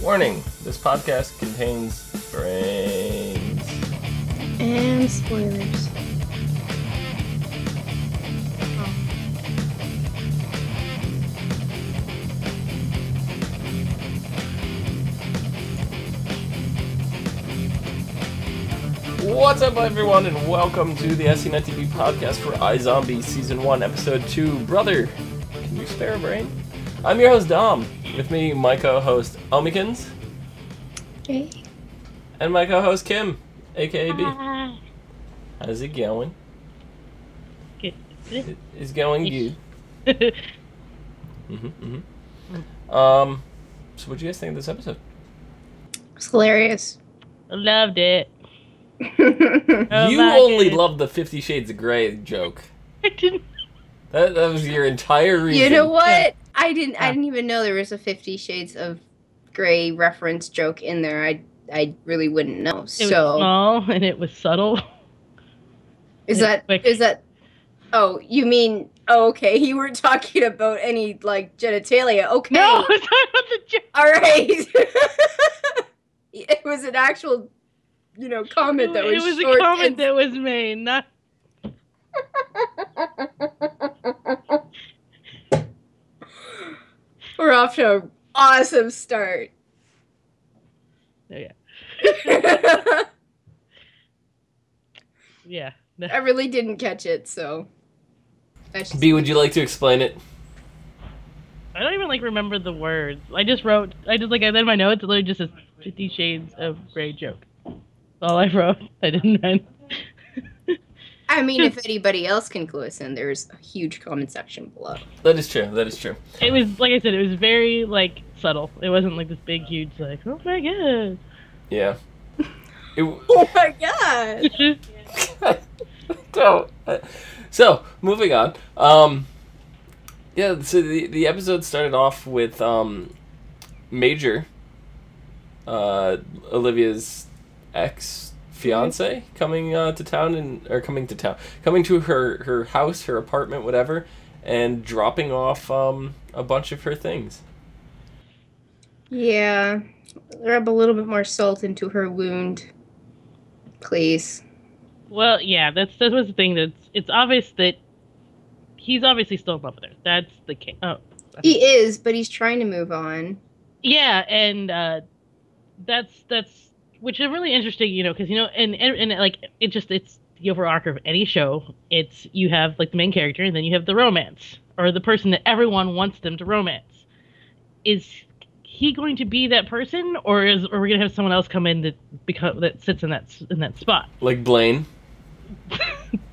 Warning, this podcast contains brains. And spoilers. What's up, everyone, and welcome to the ASOTVpodcast for iZombie Season 1, Episode 2. Brother, can you spare a brain? I'm your host, Dom. With me, my co-host, Omikins. Hey. And my co-host, Kim, a.k.a. B. Hi. How's it going? Good. It's going good. So what'd you guys think of this episode? It's hilarious. Loved it. You only loved the 50 Shades of Grey joke. I didn't. That was your entire reason. You know what? I didn't even know there was a 50 Shades of Grey reference joke in there. I really wouldn't know. It was small and it was subtle. Is that? Oh, you mean? Oh, okay. You weren't talking about any like genitalia. Okay. No, I was talking about the joke. All right. It was an actual, comment that was It was short a comment and... that was made, not. We're off to an awesome start. Oh, yeah. Yeah. I really didn't catch it, so. B, would you like to explain it? I don't even remember the words. I then my notes. It literally just says 50 Shades of Grey joke. That's all I wrote. I didn't write. I mean, if anybody else can clue us in, there's a huge comment section below. That is true. It was, like I said, it was very, subtle. It wasn't, this big, huge, oh my god. Yeah. Oh my god! So, moving on. Yeah, so the episode started off with Major, Olivia's ex-fiance, coming to her house, her apartment, whatever, and dropping off a bunch of her things. Yeah, rub a little bit more salt into her wound, please. Well, yeah, that was the thing. It's obvious that he's obviously still in love with her. That's the case. Oh, he is, but he's trying to move on. Yeah, and that's which is really interesting, because and it's the overall arc of any show. It's you have the main character, and then you have the romance, or the person that everyone wants them to romance. Is he going to be that person, or are we gonna have someone else come in that sits in that spot? Like Blaine.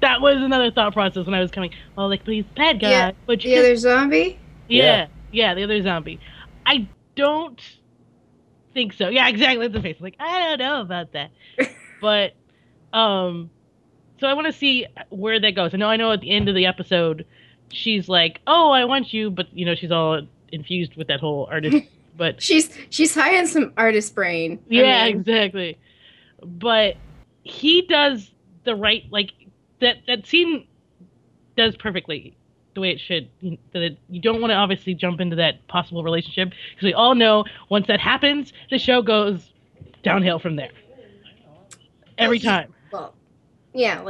That was another thought process when I was coming. Well, but he's a bad guy. Yeah, but the other zombie? Yeah, the other zombie. I don't think so. Yeah, exactly. The face. I don't know about that. But, so I want to see where that goes. I know at the end of the episode, she's like, "Oh, I want you," but she's all infused with that whole artist. But she's high on some artist brain. Yeah, exactly. But he does the right, that scene does perfectly the way it should. You don't want to obviously jump into that possible relationship, because we all know once that happens, the show goes downhill from there. Every time. Well, yeah,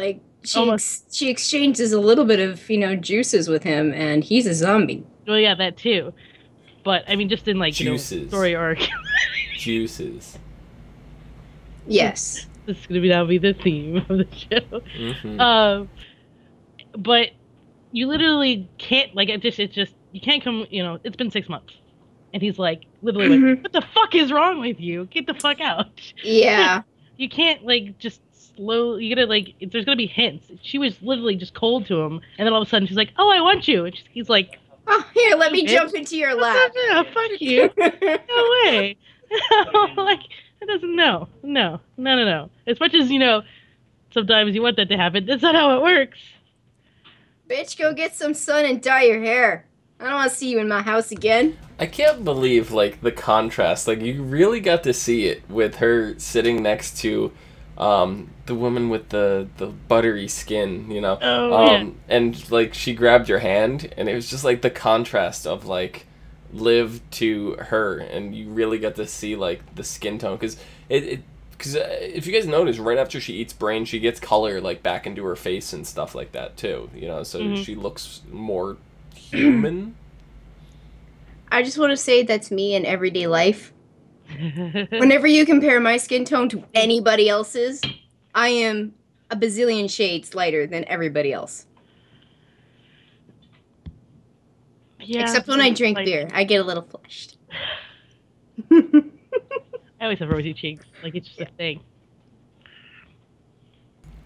she exchanges a little bit of, juices with him, and he's a zombie. Well, yeah, that too. But, I mean, just in, juices. Story arc. Juices. Yes. This is going to now be the theme of the show. Mm-hmm. But you literally can't, it's just, you can't come, it's been 6 months. And he's literally what the fuck is wrong with you? Get the fuck out. Yeah. You can't, just slow, you gotta, there's gonna be hints. She was literally just cold to him, and then all of a sudden she's like, "Oh, I want you." And he's like, "Oh, here, let me jump into your lap." Yeah, fuck you. No way. It doesn't, no. As much as, sometimes you want that to happen, that's not how it works. Bitch, go get some sun and dye your hair. I don't want to see you in my house again. I can't believe, the contrast. You really got to see it with her sitting next to the woman with the buttery skin, Oh, yeah. And, she grabbed your hand, and it was just, the contrast of, Liv to her, and you really get to see like the skin tone, because if you guys notice, right after she eats Brain, she gets color like back into her face and stuff like that too, you know, so she looks more human. I just want to say that's me in everyday life. Whenever you compare my skin tone to anybody else's, I am a bazillion shades lighter than everybody else. Yeah, except when I drink beer, I get a little flushed. I always have rosy cheeks. Like, it's just a thing.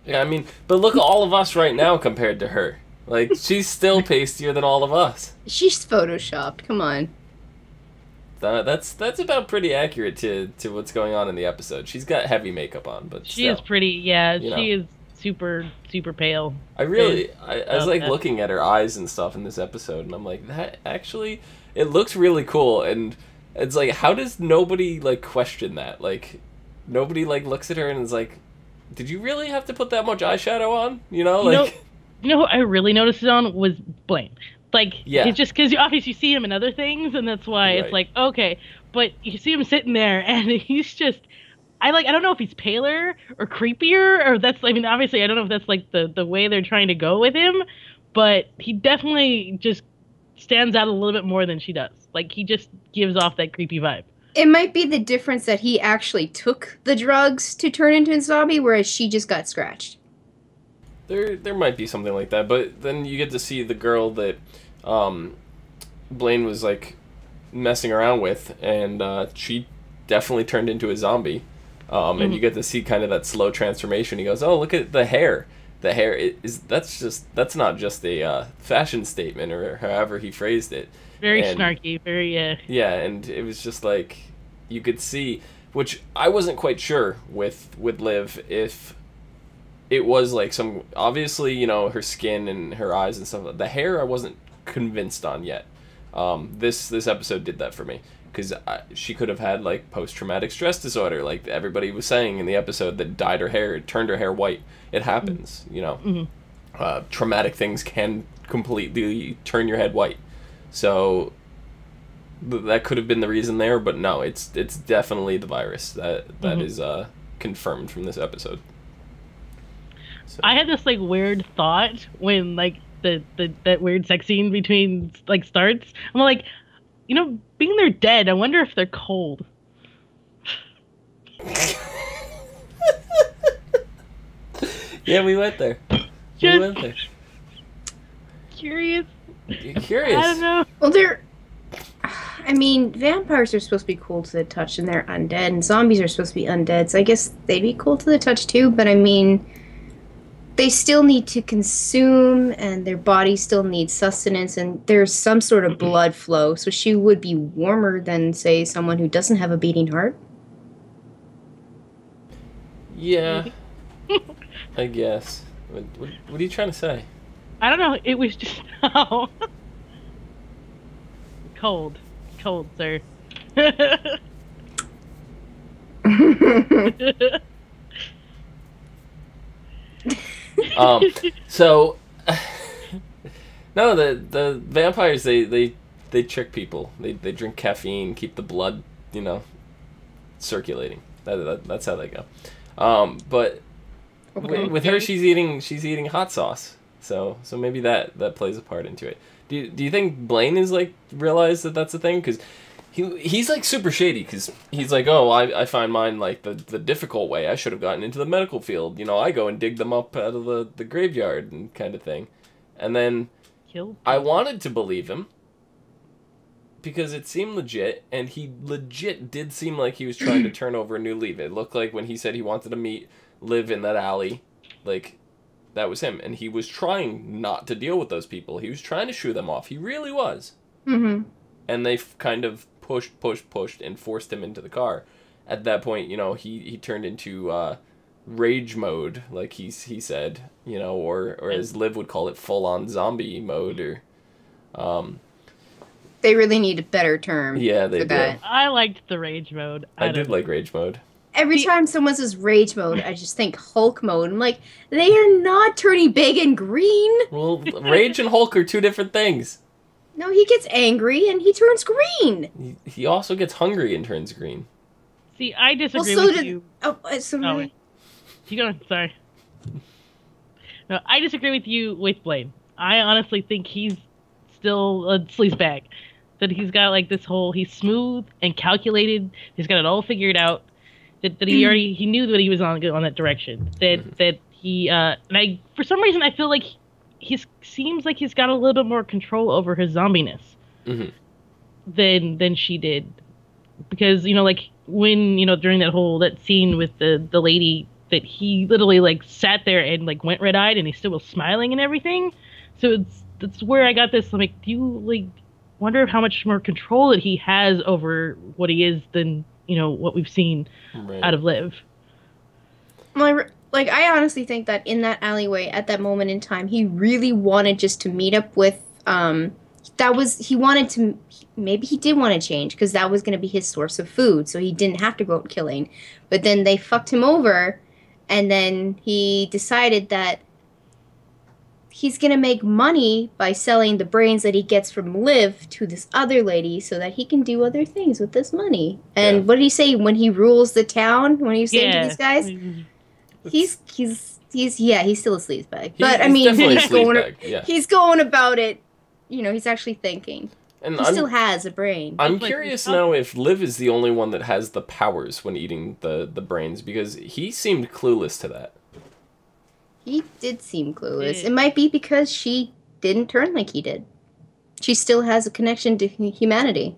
Yeah, I mean, but look at all of us right now compared to her. Like, she's still pastier than all of us. She's photoshopped. Come on. That's about pretty accurate to what's going on in the episode. She's got heavy makeup on, but she is pretty. Yeah, she is super pale. I was like looking at her eyes and stuff in this episode, and I'm like, that actually, it looks really cool. And it's like, how does nobody like question that? Like, nobody like looks at her and is like, did you really have to put that much eyeshadow on? You know, like. You know who I really noticed it on was Blaine. Like, yeah. It's just because obviously you see him in other things, and that's why it's like, okay. But you see him sitting there, and he's just, I don't know if he's paler or creepier, or that's, I mean, obviously I don't know if that's like the way they're trying to go with him, but he definitely just stands out a little bit more than she does. Like, he just gives off that creepy vibe. It might be the difference that he actually took the drugs to turn into a zombie, whereas she just got scratched. There might be something like that, but then you get to see the girl that Blaine was like messing around with, and she definitely turned into a zombie. And you get to see kind of that slow transformation. He goes, "Oh, look at the hair. The hair that's not just a fashion statement," or however he phrased it. Very snarky, very Yeah, and it was just like you could see, which I wasn't quite sure with Liv, if it was like some, obviously, you know, her skin and her eyes and stuff. The hair I wasn't convinced on yet. This episode did that for me, because she could have had like post-traumatic stress disorder, like everybody was saying in the episode, that dyed her hair, turned her hair white. It happens, you know. Traumatic things can completely turn your head white. So that could have been the reason there, but no, it's definitely the virus that is confirmed from this episode. So. I had this like weird thought when like that weird sex scene between like starts. I'm like, you know, being they're dead, I wonder if they're cold. Yeah, we went there. We went there. Curious. You're curious. I don't know. Well, I mean, vampires are supposed to be cool to the touch, and they're undead, and zombies are supposed to be undead, so I guess they'd be cool to the touch too, but I mean, they still need to consume, and their bodies still need sustenance, and there's some sort of blood flow, so she would be warmer than, say, someone who doesn't have a beating heart. Yeah, I guess. What are you trying to say? I don't know. It was just cold, sir. So no, the vampires, they trick people. They drink caffeine, keep the blood, you know, circulating. That's how they go. But okay. With her, she's eating hot sauce. So maybe that plays a part into it. Do you think Blaine is like realized that that's a thing? Because he's like super shady, because he's like, oh, I find mine like the difficult way. I should have gotten into the medical field. You know, I go and dig them up out of the graveyard and kind of thing. And then I wanted to believe him because it seemed legit, and he legit did seem like he was trying to turn over a new leaf. It looked like when he said he wanted to live in that alley, like that was him, and he was trying not to deal with those people. He was trying to shoo them off. He really was. Mm-hmm. And they kind of pushed, and forced him into the car. At that point, you know, he turned into rage mode, like he said, you know, or as Liv would call it, full-on zombie mode, or... They really need a better term. Yeah, they do. I liked the rage mode. I did like rage mode. Every time someone says rage mode, I just think Hulk mode. I'm like, they are not turning big and green. Well, rage and Hulk are two different things. No, he gets angry and he turns green. He also gets hungry and turns green. See, I disagree Well, so with did... you. Oh, wait. Keep going. Sorry. No, I disagree with you with Blaine. I honestly think he's still a sleazebag. That he's got like this whole, he's smooth and calculated. He's got it all figured out. That he knew that he was on that direction. That he and I, for some reason, I feel like he seems like he's got a little bit more control over his zombiness than she did. Because, you know, like when, you know, during that scene with the lady, that he literally like sat there and like went red-eyed and he still was smiling and everything. So that's where I got this. Like, do you like wonder how much more control that he has over what he is than, you know, what we've seen out of Liv? Like, I honestly think that in that alleyway at that moment in time, he really wanted just to meet up with, maybe he did want to change because that was going to be his source of food, so he didn't have to go out killing. But then they fucked him over, and then he decided that he's going to make money by selling the brains that he gets from Liv to this other lady so that he can do other things with this money. And what did he say when he rules the town? When he's saying to these guys? He's still a sleazebag. But I mean, he's going about it, you know, he's actually thinking. And he still has a brain. I'm curious now if Liv is the only one that has the powers when eating the brains, because he seemed clueless to that. He did seem clueless. It might be because she didn't turn like he did. She still has a connection to humanity.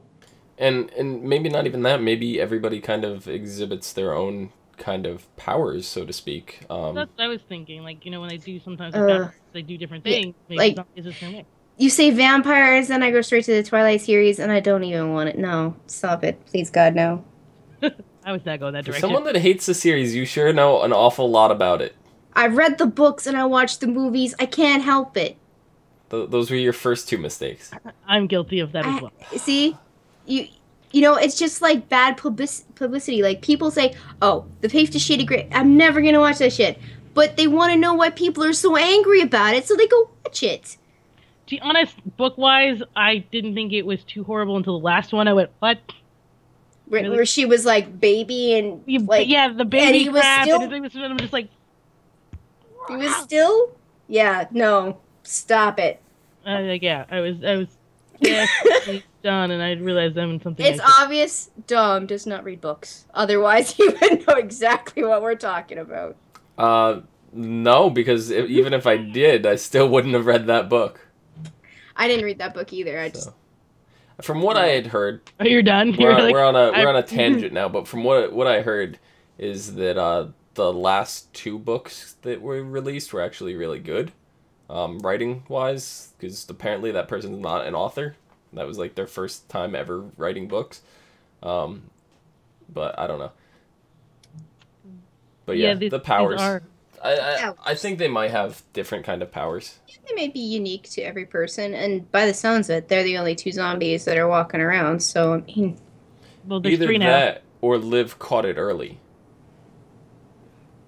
And maybe not even that. Maybe everybody kind of exhibits their own kind of powers, so to speak. That's what I was thinking. Like, you know, when they do sometimes they do different things. Yeah, like, is the same way. You say vampires, then I go straight to the Twilight series, and I don't even want it. No, stop it. Please, God, no. I was not going that direction. For someone that hates the series, you sure know an awful lot about it. I read the books and I watched the movies. I can't help it. Those were your first two mistakes. I'm guilty of that as well. See? You know, it's just like bad publicity. Like, people say, oh, the 50 Shades of Grey, I'm never going to watch that shit. But they want to know why people are so angry about it, so they go watch it. To be honest, book-wise, I didn't think it was too horrible until the last one. I went, what? Really? Where she was like baby and like... Yeah, the baby crap and everything. I'm just like... He was still? Yeah, no. Stop it. Yeah, I was definitely done, and I realized I'm in something. It's obvious Dom does not read books. Otherwise, he would know exactly what we're talking about. No, because even if I did, I still wouldn't have read that book. I didn't read that book either. From what I had heard... Oh, you're done? We're on a tangent now, but from what I heard is that the last two books that were released were actually really good, writing-wise, because apparently that person's not an author. That was like their first time ever writing books. But I don't know. But yeah, the powers. I think they might have different kind of powers. They may be unique to every person, and by the sounds of it, they're the only two zombies that are walking around, so, I mean... Well, there's either three now. that, or Liv caught it early.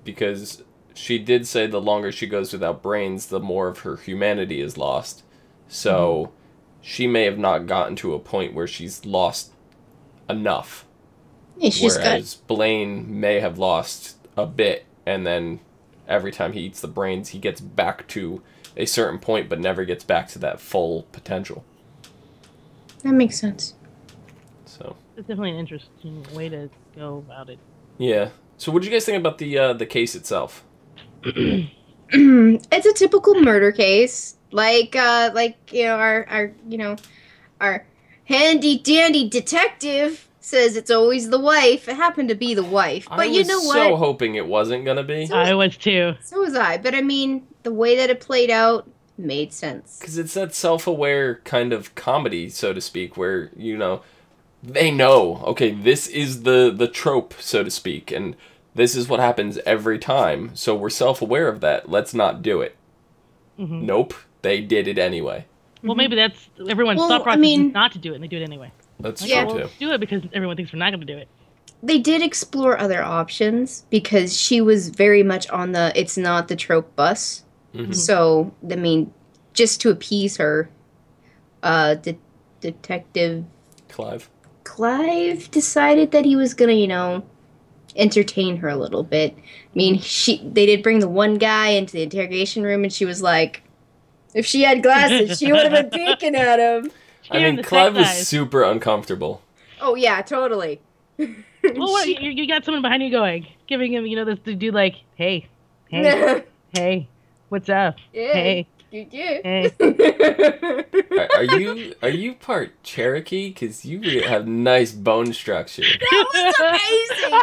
Because she did say the longer she goes without brains, the more of her humanity is lost. So, she may have not gotten to a point where she's lost enough. Yeah, whereas Blaine may have lost a bit, and then every time he eats the brains, he gets back to a certain point, but never gets back to that full potential. That makes sense. So it's definitely an interesting way to go about it. Yeah. So what did you guys think about the case itself? It's a typical murder case. Like you know, our handy dandy detective says it's always the wife. It happened to be the wife. But you know what? I was so hoping it wasn't going to be. I was too. So was I. But I mean, the way that it played out made sense. Because it's that self-aware kind of comedy, so to speak, where, you know, they know, okay, this is the trope, so to speak, and this is what happens every time, so we're self-aware of that. Let's not do it. Mm-hmm. Nope, they did it anyway. Well, maybe that's everyone's thought process is not to do it, and they do it anyway. That's true, too. Do it because everyone thinks we're not going to do it. They did explore other options because she was very much on the it's not the trope bus. Mm-hmm. So, I mean, just to appease her, Detective Clive decided that he was gonna, entertain her a little bit. I mean, they did bring the one guy into the interrogation room, and she was like, if she had glasses, she would have been peeking at him. I mean, Clive was super uncomfortable. Oh yeah, totally. Well, what, you got someone behind you giving him, this dude like, hey, hey, what's up? Yeah. Hey. Hey. Are you part Cherokee? Because you have nice bone structure. That was amazing.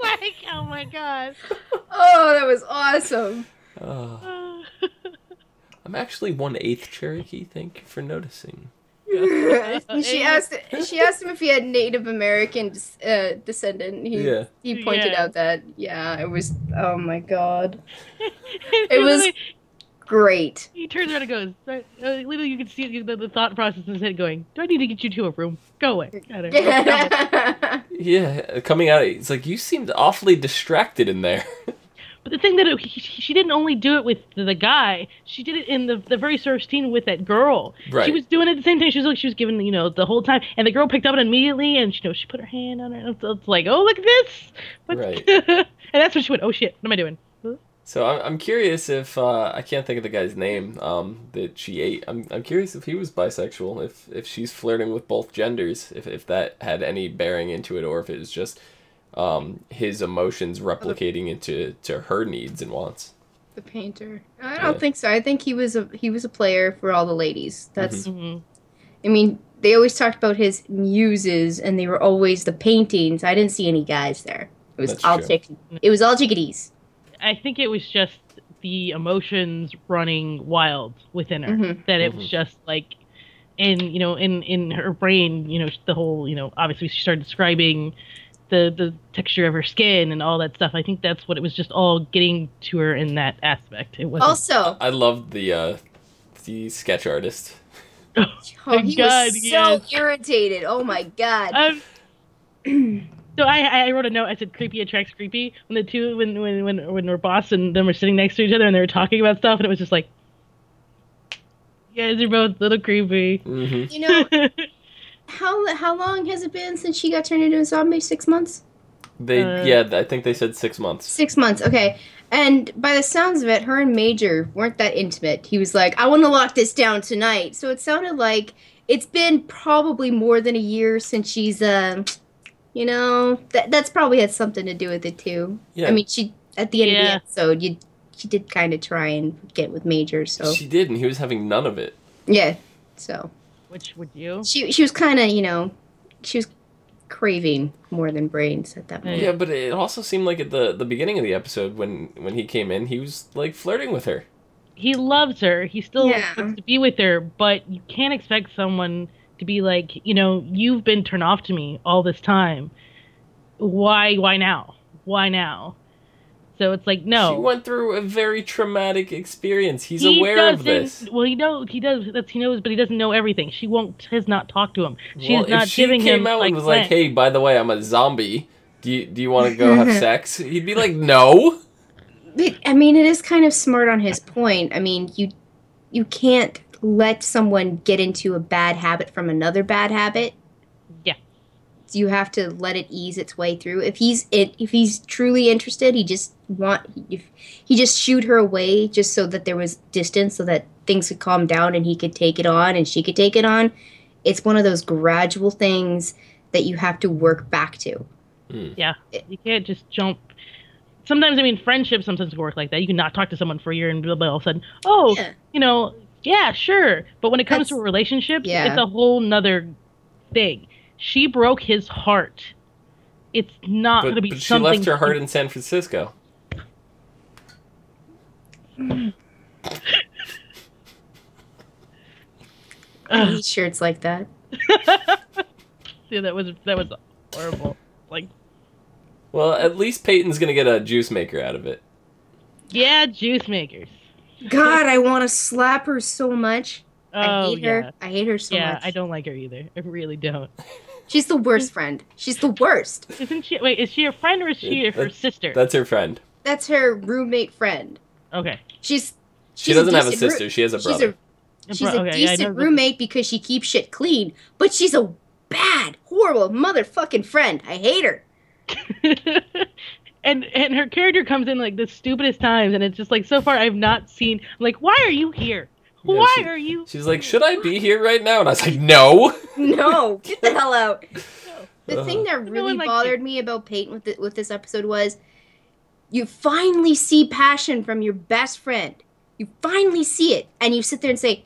Like, oh my god. Oh, that was awesome. I'm actually 1/8 Cherokee. Thank you for noticing. She asked him if he had Native American descendant. He pointed out that it was. Oh my god, it was great. He turns around and goes. Literally, you can see the thought process in his head going. Do I need to get you to a room? Go away. Yeah, coming out, it's like you seemed awfully distracted in there. But the thing that she didn't only do it with the guy, she did it in the very first scene with that girl. Right. She was doing it at the same time. She was giving, the whole time. And the girl picked up on it immediately, and she put her hand on her. It's like, oh, look at this. Right. And that's when she went, oh, shit, what am I doing? So I'm curious if, I can't think of the guy's name that she ate. I'm curious if he was bisexual, if she's flirting with both genders, if that had any bearing into it, or if it was just... his emotions replicating into her needs and wants. The painter. I don't think so. I think he was a player for all the ladies. That's. Mm-hmm. I mean, they always talked about his muses, and they were always the paintings. I didn't see any guys there. It was all chickadees. I think it was just the emotions running wild within her. Mm-hmm. That it was just like, in her brain, the whole, obviously she started describing the texture of her skin and all that stuff. I think that's what it was just all getting to her in that aspect. It was also. I loved the sketch artist. Oh, he was so irritated. Oh my god. So I wrote a note. I said, "Creepy attracts creepy." When the two, when Roberson and them were sitting next to each other and they were talking about stuff, and it was just like, you guys are both a little creepy. Mm-hmm. How long has it been since she got turned into a zombie? 6 months? I think they said 6 months. 6 months, okay. And by the sounds of it, her and Major weren't that intimate. He was like, I want to lock this down tonight. So it sounded like it's been probably more than a year since she's, that's probably had something to do with it too. Yeah. I mean, she, at the end of the episode, she did kind of try and get with Major, so. She did, and he was having none of it. Yeah, so. Which would you? She was kind of, she was craving more than brains at that moment. Yeah, but it also seemed like at the beginning of the episode when he came in, he was like flirting with her. He loves her. He still wants to be with her, but you can't expect someone to be like, you've been turned off to me all this time. Why now? Why now? So it's like, no. She went through a very traumatic experience. He's aware of this. Well, he knows, but he doesn't know everything. She has not talked to him. She's not if she giving him, came out and was like, hey, by the way, I'm a zombie. Do you want to go have sex? He'd be like, no. I mean, it is kind of smart on his point. I mean, you can't let someone get into a bad habit from another bad habit. Yeah. You have to let it ease its way through. If he's truly interested, he just shoot her away just so that there was distance, so that things could calm down and he could take it on and she could take it on. It's one of those gradual things that you have to work back to. Yeah, you can't just jump. Sometimes, I mean, friendships sometimes work like that. You can not talk to someone for a year and all of a sudden, yeah, sure. But when it comes to a relationship, it's a whole nother thing. She broke his heart. It's not going to be something... But she left her heart in San Francisco. I hate shirts like that. Yeah, that was horrible. Like, well, at least Payton's going to get a juice maker out of it. Yeah, juice makers. God, I want to slap her so much. Oh, I hate her. I hate her so much. Yeah, I don't like her either. I really don't. She's the worst friend. She's the worst. Isn't she? Wait, is she a friend or is she her sister? That's her friend. That's her roommate friend. Okay. She doesn't have a sister. She has a brother. She's a Okay, yeah, I know decent roommate because she keeps shit clean, but she's a bad, horrible motherfucking friend. I hate her. and her character comes in like the stupidest times, and it's just like so far I've not seen. I'm like, why are you here? Yeah, Why are you? She's like, should I be here right now? And I was like, no. No, get the hell out. The thing that No really one bothered me about Payton with this episode was you finally see passion from your best friend. You finally see it, and you sit there and say,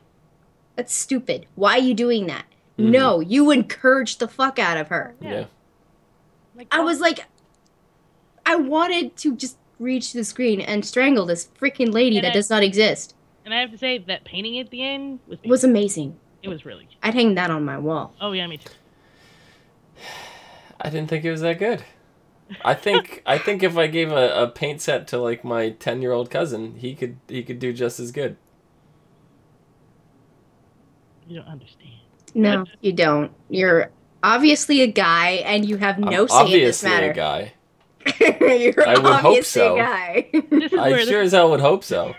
that's stupid. Why are you doing that? Mm-hmm. No, you encouraged the fuck out of her. Yeah. Like, I was like, I wanted to just reach the screen and strangle this freaking lady that does not exist. And I have to say that painting at the end was amazing. It was really good. I'd hang that on my wall. Oh yeah, me too. I didn't think it was that good. I think if I gave a paint set to like my 10-year-old cousin, he could do just as good. You don't understand. No, you don't. You're obviously a guy, and you have no say in this matter. Obviously a guy. You're I would hope obviously so. a guy. I sure as hell would hope so.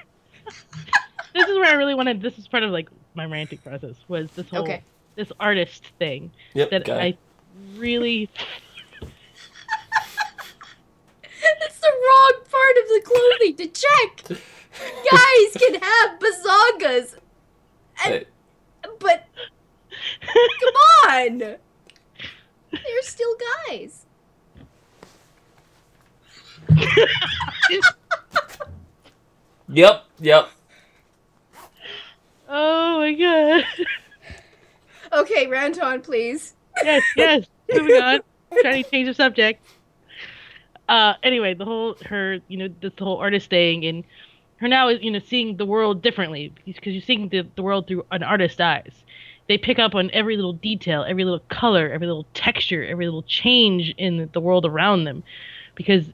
This is where I really wanted. This is part of like my ranting process. Was this whole this artist thing that I really. That's the wrong part of the clothing to check. Guys can have bazongas. But come on. They're still guys. Yep. Oh my god. Okay, rant on, please. Yes. Moving on. Trying to change the subject. Anyway, this whole artist thing, and her now is, seeing the world differently because you're seeing the world through an artist's eyes. They pick up on every little detail, every little color, every little texture, every little change in the world around them, because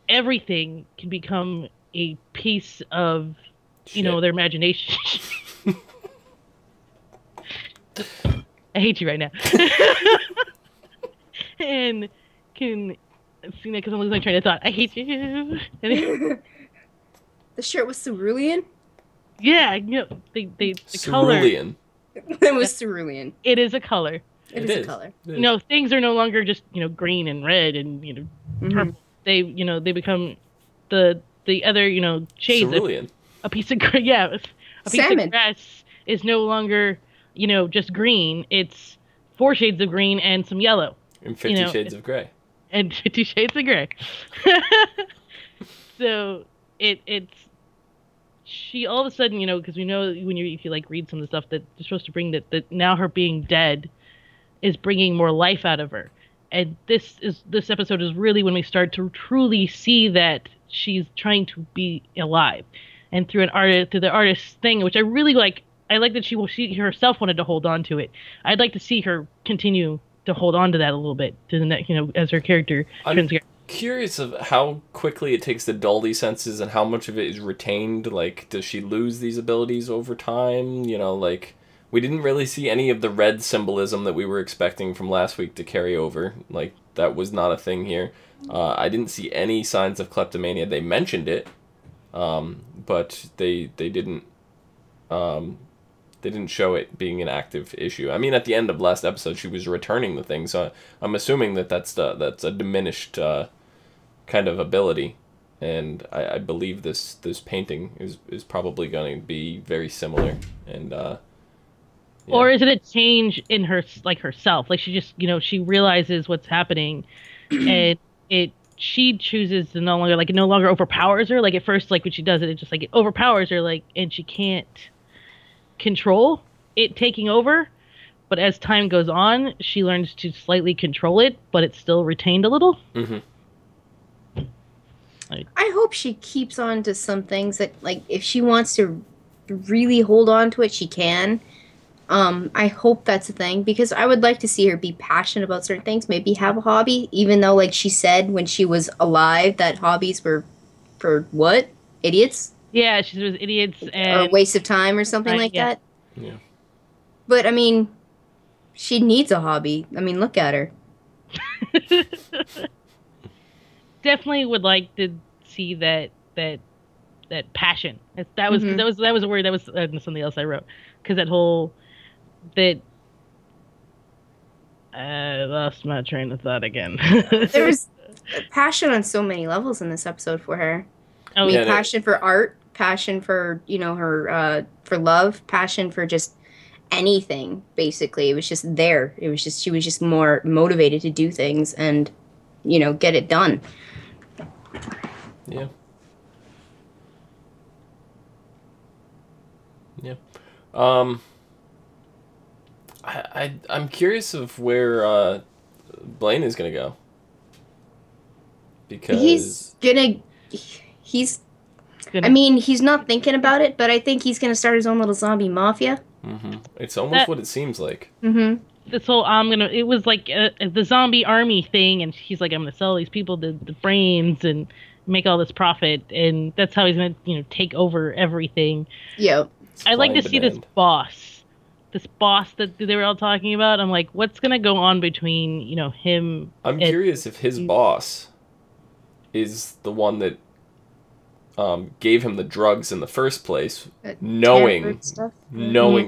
everything can become a piece of, their imagination. I hate you right now. And can see that because I'm losing my train of thought. I hate you. The shirt was cerulean? Yeah, the cerulean. Color. It was cerulean. It is a color. It is a color. Things are no longer just, green and red and, purple. They, they become the other, shades cerulean. Of a piece of a piece Salmon. of grass is no longer, just green. It's 4 shades of green and some yellow. And 50 shades of gray. And 50 shades of gray. So it's she all of a sudden, because we know if you like read some of the stuff that they're supposed to bring that now her being dead is bringing more life out of her. And this episode is really when we start to truly see that she's trying to be alive, and through the artist's thing, which I really like. I like that she herself wanted to hold on to it. I'd like to see her continue to hold on to that a little bit to the next, as her character. I'm curious of how quickly it takes to dull these senses and how much of it is retained. Like, does she lose these abilities over time? We didn't really see any of the red symbolism that we were expecting from last week to carry over. Like, that was not a thing here. I didn't see any signs of kleptomania. They mentioned it, but they didn't. They didn't show it being an active issue. I mean, at the end of last episode, she was returning the thing, so I'm assuming that's a diminished kind of ability, and I believe this painting is probably going to be very similar. And yeah. Or is it a change in her, like herself? Like she just, she realizes what's happening, and she chooses to no longer overpowers her. Like at first, like when she does it, it just like it overpowers her, like, and she can't control it taking over. But as time goes on, she learns to slightly control it, but it's still retained a little. Mm-hmm. I hope she keeps on to some things that, like, if she wants to really hold on to it, she can. I hope that's a thing, because I would like to see her be passionate about certain things, maybe have a hobby, even though, like she said when she was alive, that hobbies were for what? Idiots? Yeah, she was idiots and... Or a waste of time or something like that. Yeah. But, I mean, she needs a hobby. I mean, look at her. Definitely would like to see that passion. That was a word. That was something else I wrote. because that whole that I lost my train of thought again. There's passion on so many levels in this episode for her. Oh, I mean, yeah, passion for art, passion for, you know, her, for love, passion for just anything, basically. It was just there. It was just, she was just more motivated to do things and, you know, get it done. Yeah. Yeah. I'm curious of where Blaine is gonna go. Because He's I mean, he's not thinking about it, but I think he's gonna start his own little zombie mafia. it's almost what it seems like. This whole it was like the zombie army thing, and he's like, I'm gonna sell these people the brains and make all this profit, and that's how he's gonna, you know, take over everything. Yep. I like to Supply see and this demand. boss that they were all talking about. I'm like, what's gonna go on between, you know, him? I'm curious if his boss is the one that gave him the drugs in the first place, knowing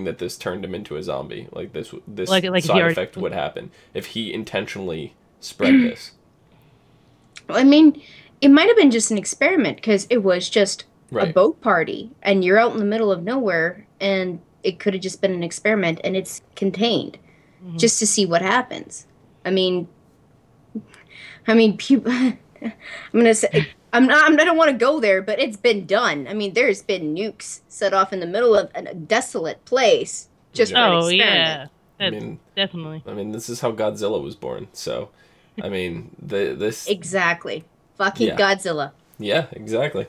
that this turned him into a zombie. Like this Like side effect would happen if he intentionally spread this. I mean, it might have been just an experiment because it was just a Right. boat party, and you're out in the middle of nowhere, and it could have just been an experiment, and it's contained, just to see what happens. I mean, people. I'm gonna say I don't want to go there, but it's been done. I mean, there's been nukes set off in the middle of a desolate place just for an Oh experiment. yeah, that's I mean- definitely. I mean, this is how Godzilla was born. So, I mean, this. Exactly. Fucking Yeah. Godzilla. Yeah, exactly.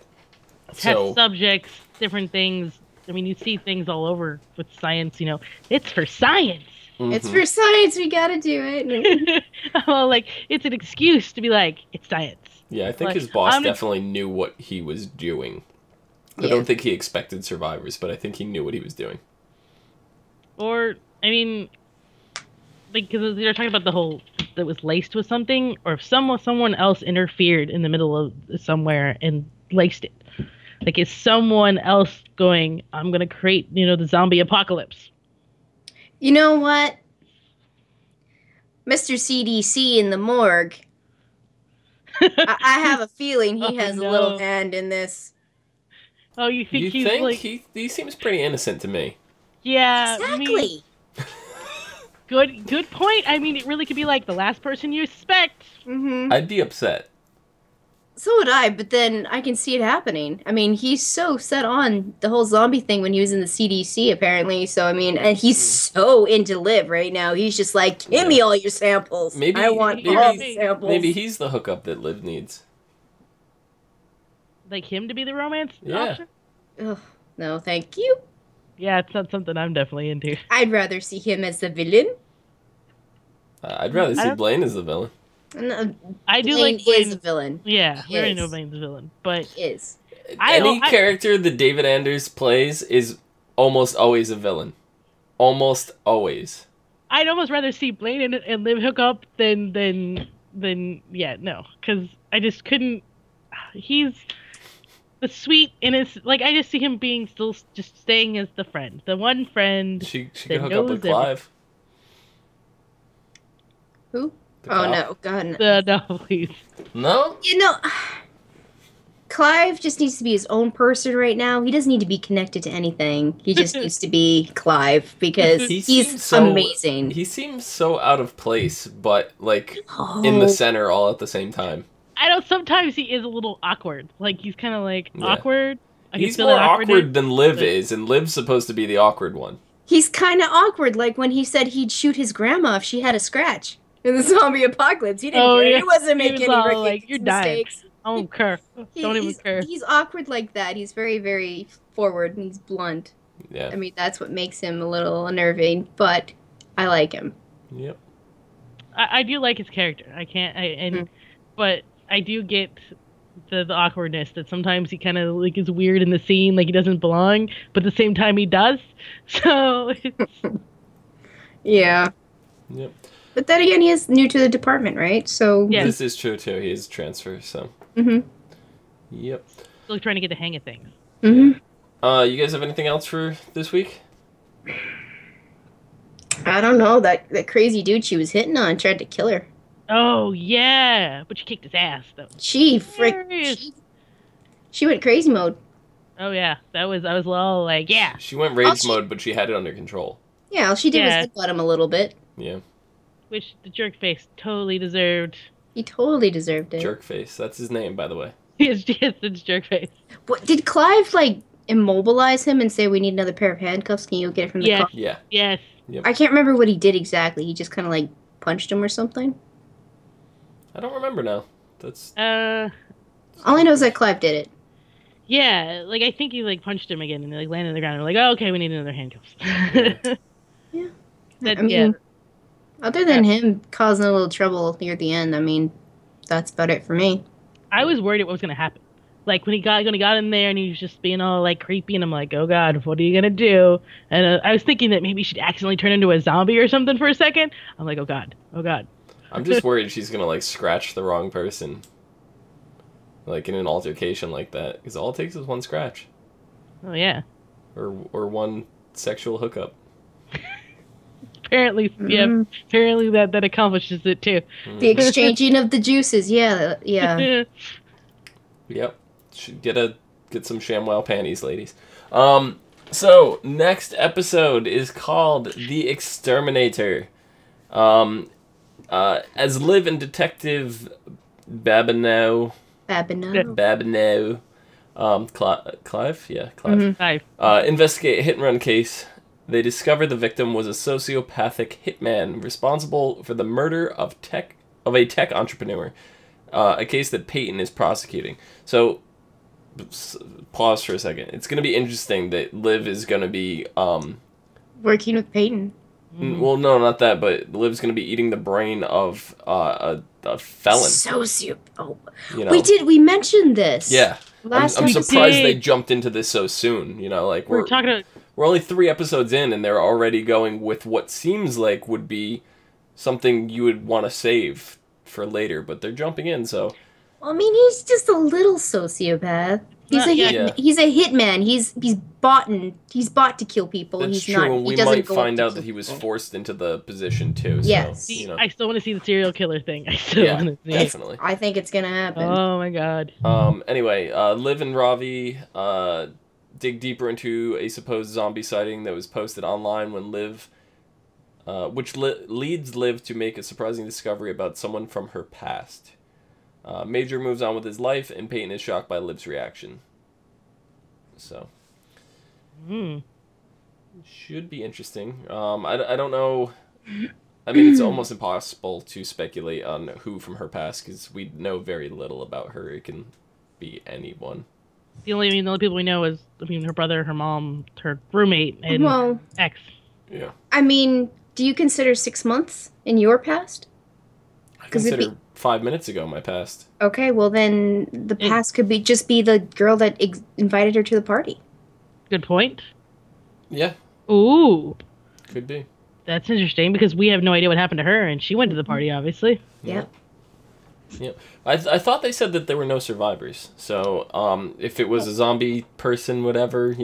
Test So, subjects, different things. I mean, you see things all over with science. You know, it's for science. It's for science. We gotta do it. Well, like it's an excuse to be like, it's science. yeah, I think like, his boss I'm- definitely knew what he was doing. I Yeah. don't think he expected survivors, but I think he knew what he was doing. Or I mean, like because they're talking about the whole that was laced with something, or if someone else interfered in the middle of somewhere and laced it. Like, is someone else going, I'm gonna create, you know, the zombie apocalypse? You know what? Mr. CDC in the morgue. I have a feeling he Oh, has a no. little hand in this. Oh, you think You he's think like, he seems pretty innocent to me? yeah, Exactly. good point. I mean, it really could be like the last person you suspect. I'd be upset. So would I, but then I can see it happening. I mean, he's so set on the whole zombie thing when he was in the CDC, apparently. So, I mean, and he's so into live right now. He's just like, give me all your samples. Maybe I want all the samples. Maybe he's the hookup that Liv needs. Like him to be the romance Yeah. option? Ugh, no, thank you. Yeah, it's not something I'm definitely into. I'd rather see him as the villain. I'd rather see Blaine as the villain. No, I do Blaine like Blaine. is a villain. Yeah, we already know is. Blaine's a villain, but He is. Any character that David Anders plays is almost always a villain. Almost always. I'd almost rather see Blaine and Liv hook up than yeah, no, because I just couldn't. He's the sweet innocent. Like, I just see him being still just staying as the friend, the one friend. She that could hook up with knows Clive. Who? The Oh, cop. no. God, no. No, please. No? You know, Clive just needs to be his own person right now. He doesn't need to be connected to anything. He just needs to be Clive because He he's seems so- amazing. He seems so out of place, but like in the center all at the same time. I know sometimes he is a little awkward. Like, he's kind of like Yeah. awkward. I can He's feel more that awkward awkwardness. than Liv is, and Liv's supposed to be the awkward one. He's kind of awkward, like when he said he'd shoot his grandma if she had a scratch in the zombie apocalypse. He didn't Oh, care. yeah. He wasn't He making was any all like, "You're mistakes. I don't care. Don't even care." He's awkward like that. He's very, very forward and he's blunt. Yeah. I mean, that's what makes him a little unnerving, but I like him. Yep. I do like his character. But I do get the awkwardness that sometimes he kind of like is weird in the scene, like he doesn't belong, but at the same time he does. So Yeah. Yep. But then again, he is new to the department, right? So Yeah. This is true too. He is a transfer, so. Mhm. Yep. still trying to get the hang of things. Mhm. You guys have anything else for this week? I don't know. That crazy dude she was hitting on tried to kill her. Oh yeah, but she kicked his ass though. She went crazy mode. Oh yeah, I was all like, yeah. She went rage mode, but she had it under control. Yeah, all she did was headbutt him a little bit. Yeah. Which the jerk face totally deserved. He totally deserved it. Jerk face. That's his name, by the way. Yes, it's jerk face. What did Clive immobilize him and say we need another pair of handcuffs? Can you get it from the car? Yeah. Yes. Yep. I can't remember what he did exactly. He just kind of punched him or something. I don't remember now. That's all I know is that Clive did it. Yeah, I think he punched him again and they landed on the ground and oh, okay, we need another handcuffs. Yeah. I mean, other than him causing a little trouble near the end, I mean, that's about it for me. I was worried what was gonna happen. When he got in there and he was just being all creepy, and I'm like, oh god, what are you gonna do? And I was thinking that maybe she'd accidentally turn into a zombie or something for a second. I'm like, oh god. I'm just worried she's gonna scratch the wrong person, in an altercation like that, because all it takes is one scratch. Oh yeah. Or one sexual hookup. Apparently, yeah. Apparently that accomplishes it too. The exchanging of the juices, yeah. Yep. Should get some ShamWow panties, ladies. So next episode is called The Exterminator. As Liv and Detective Babineau, Clive? Yeah, Clive. Clive. Investigate a hit-and-run case. They discover the victim was a sociopathic hitman responsible for the murder of a tech entrepreneur, a case that Payton is prosecuting. So, pause for a second. It's going to be interesting that Liv is going to be... working with Payton. Well, no, not that, but Liv's going to be eating the brain of a felon. Oh. We mentioned this. Yeah. I'm surprised they jumped into this so soon. We're only 3 episodes in, and they're already going with what seems like would be something you would want to save for later, but they're jumping in, so... I mean, he's just a little sociopath. He's a hitman. He's bought to kill people. That's true, and we might find out that he was forced into the position, too. Yes. So, I still want to see the serial killer thing. I still want to see definitely. I think it's going to happen. Oh, my God. Anyway, Liv and Ravi dig deeper into a supposed zombie sighting that was posted online when which leads Liv to make a surprising discovery about someone from her past. Major moves on with his life, and Payton is shocked by Liv's reaction. So, should be interesting. I don't know. I mean, it's almost impossible to speculate on who from her past, because we know very little about her. It can be anyone. The only people we know is her brother, her mom, her roommate, and ex. Yeah. I mean, do you consider 6 months in your past? I consider 5 minutes ago my past. Okay, well then the past could just be the girl that invited her to the party. Good point. Yeah. Ooh. Could be. That's interesting, because we have no idea what happened to her, and she went to the party, obviously. Yeah. Yeah. I thought they said that there were no survivors. So, if it was a zombie person, whatever,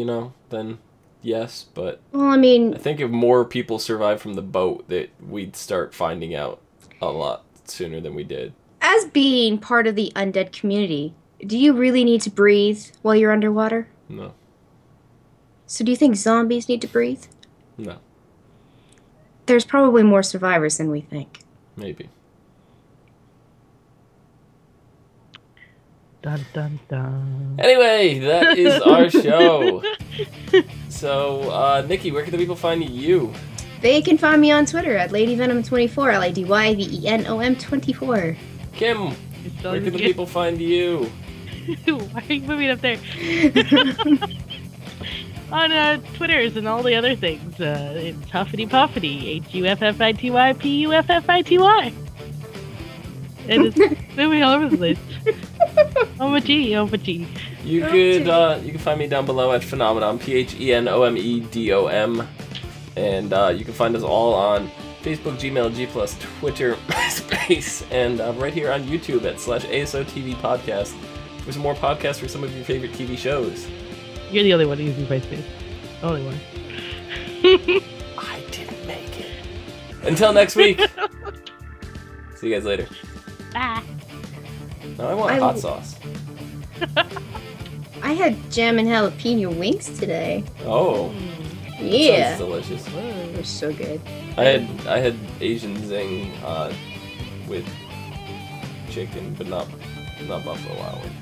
then yes. But well, I mean, I think if more people survived from the boat, that we'd start finding out a lot sooner than we did. As being part of the undead community, do you really need to breathe while you're underwater? No. So do you think zombies need to breathe? No. There's probably more survivors than we think. Maybe. Dun, dun, dun. Anyway, that is our show. So, Nikki, where can the people find you? They can find me on Twitter at LadyVenom24, LadyVenom24. Kim, where can the people find you? Why are you moving up there? On Twitters and all the other things. It's Huffity Puffity, HUFFITY, And it's moving all over the place. Oh my G. You can find me down below at Phenomenon, PHENOMEDOM. And you can find us all on Facebook, Gmail, G+, Twitter, MySpace, and right here on YouTube at /ASOTVpodcast for some more podcasts for some of your favorite TV shows. You're the only one using MySpace. Only one. I didn't make it. Until next week. See you guys later. Bye. No, I want hot sauce. I had jam and jalapeno wings today. Oh. Yeah. Sounds delicious. They're so good. I had Asian zing with chicken, but not Buffalo Wild Wings.